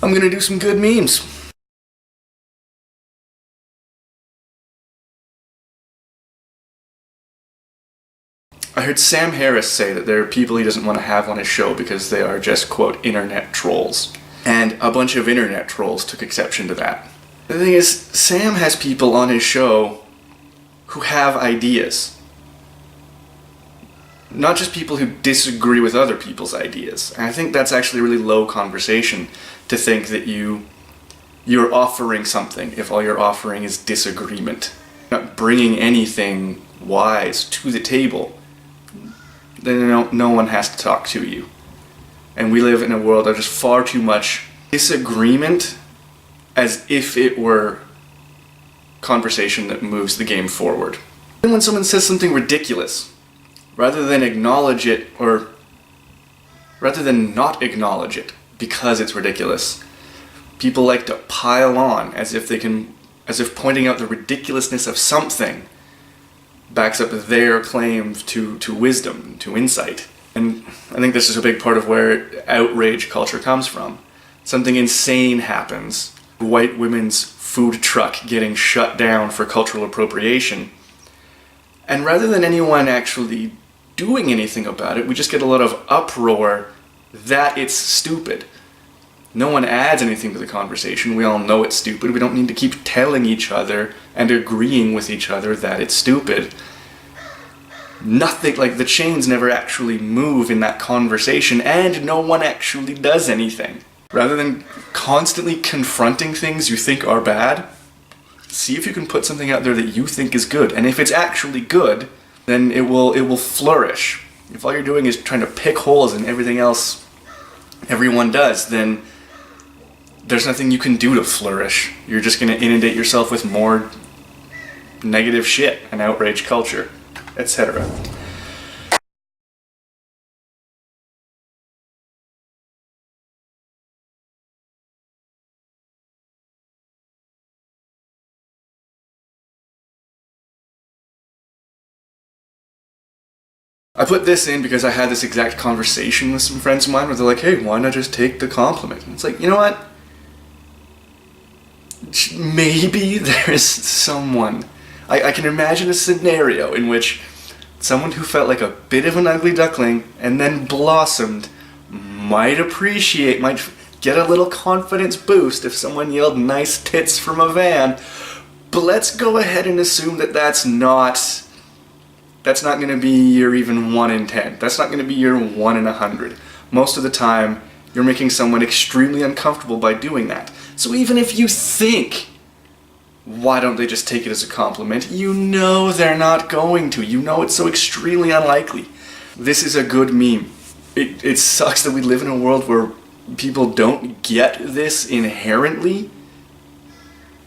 I'm gonna do some good memes. I heard Sam Harris say that there are people he doesn't want to have on his show because they are just, quote, internet trolls. And a bunch of internet trolls took exception to that. The thing is, Sam has people on his show who have ideas. Not just people who disagree with other people's ideas. And I think that's actually a really low conversation to think that you're offering something if all you're offering is disagreement. You're not bringing anything wise to the table. Then no one has to talk to you. And we live in a world of just far too much disagreement as if it were conversation that moves the game forward. And when someone says something ridiculous, rather than acknowledge it, or rather than not acknowledge it because it's ridiculous, people like to pile on as if pointing out the ridiculousness of something backs up their claim to wisdom, to insight. And I think this is a big part of where outrage culture comes from. Something insane happens. White women's food truck getting shut down for cultural appropriation. And rather than anyone actually doing anything about it, we just get a lot of uproar that it's stupid. No one adds anything to the conversation. We all know it's stupid. We don't need to keep telling each other and agreeing with each other that it's stupid. Nothing, like the chains never actually move in that conversation, and no one actually does anything. Rather than constantly confronting things you think are bad, see if you can put something out there that you think is good. And if it's actually good, then it will flourish. If all you're doing is trying to pick holes in everything else everyone does, then there's nothing you can do to flourish. You're just going to inundate yourself with more negative shit and outrage culture, etc. I put this in because I had this exact conversation with some friends of mine where they're like, hey, why not just take the compliment? And it's like, you know what? Maybe there's someone. I can imagine a scenario in which someone who felt like a bit of an ugly duckling and then blossomed might get a little confidence boost if someone yelled nice tits from a van. But let's go ahead and assume that that's not going to be your even 1 in 10. That's not going to be your 1 in 100. Most of the time, you're making someone extremely uncomfortable by doing that. So even if you think, why don't they just take it as a compliment? You know they're not going to. You know it's so extremely unlikely. This is a good meme. It sucks that we live in a world where people don't get this inherently,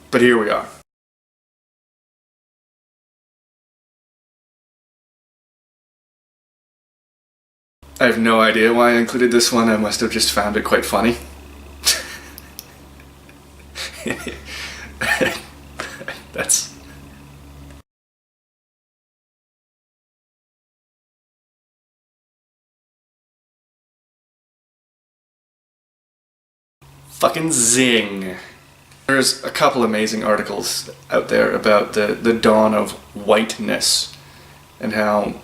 but here we are. I have no idea why I included this one. I must have just found it quite funny. That's... fucking zing. There's a couple amazing articles out there about the dawn of whiteness and how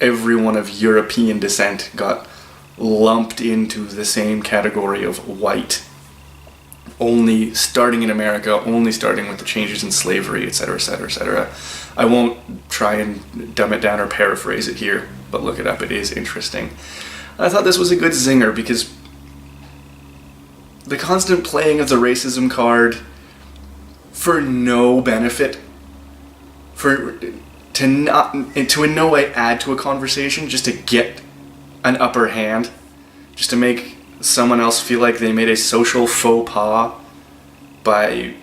everyone of European descent got lumped into the same category of white. Only starting in America, only starting with the changes in slavery, etc., etc., etc. I won't try and dumb it down or paraphrase it here, but look it up, it is interesting. I thought this was a good zinger because the constant playing of the racism card for no benefit, to in no way add to a conversation, just to get an upper hand, just to make someone else feel like they made a social faux pas by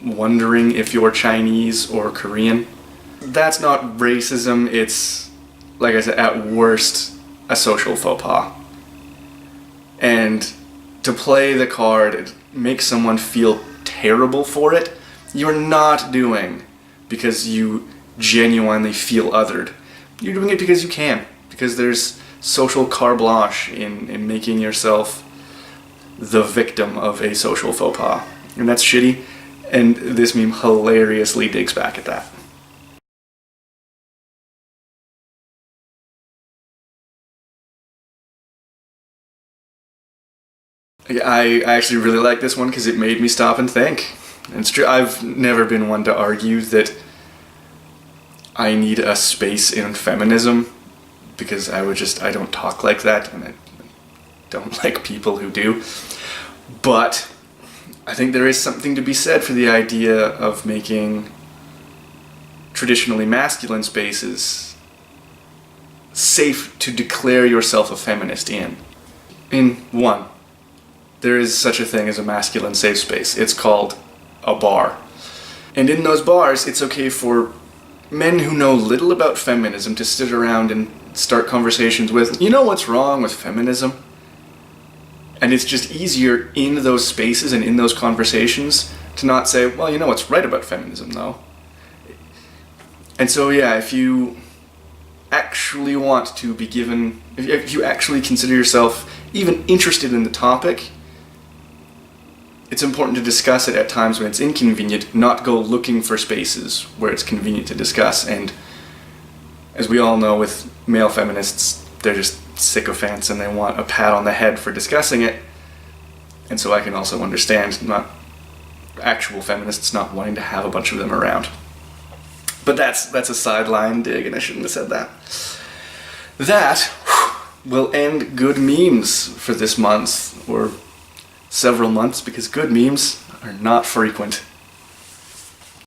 wondering if you're Chinese or Korean. That's not racism, it's, like I said, at worst, a social faux pas. And to play the card and make someone feel terrible for it, you're not doing because you genuinely feel othered. You're doing it because you can, because there's social carte blanche in making yourself the victim of a social faux pas. And that's shitty, and this meme hilariously digs back at that. I actually really like this one because it made me stop and think. It's true, I've never been one to argue that I need a space in feminism, because I don't talk like that, and I don't like people who do. But I think there is something to be said for the idea of making traditionally masculine spaces safe to declare yourself a feminist in. One, there is such a thing as a masculine safe space. It's called a bar. And in those bars, it's okay for men who know little about feminism to sit around and start conversations with, you know what's wrong with feminism? And it's just easier in those spaces and in those conversations to not say, well, you know what's right about feminism, though. And so, yeah, if you actually want to be given, if you actually consider yourself even interested in the topic, it's important to discuss it at times when it's inconvenient, not go looking for spaces where it's convenient to discuss. And as we all know, with male feminists, they're just sycophants and they want a pat on the head for discussing it. And so I can also understand not actual feminists not wanting to have a bunch of them around. But that's a sideline dig, and I shouldn't have said that. That will end good memes for this month, or several months, because good memes are not frequent.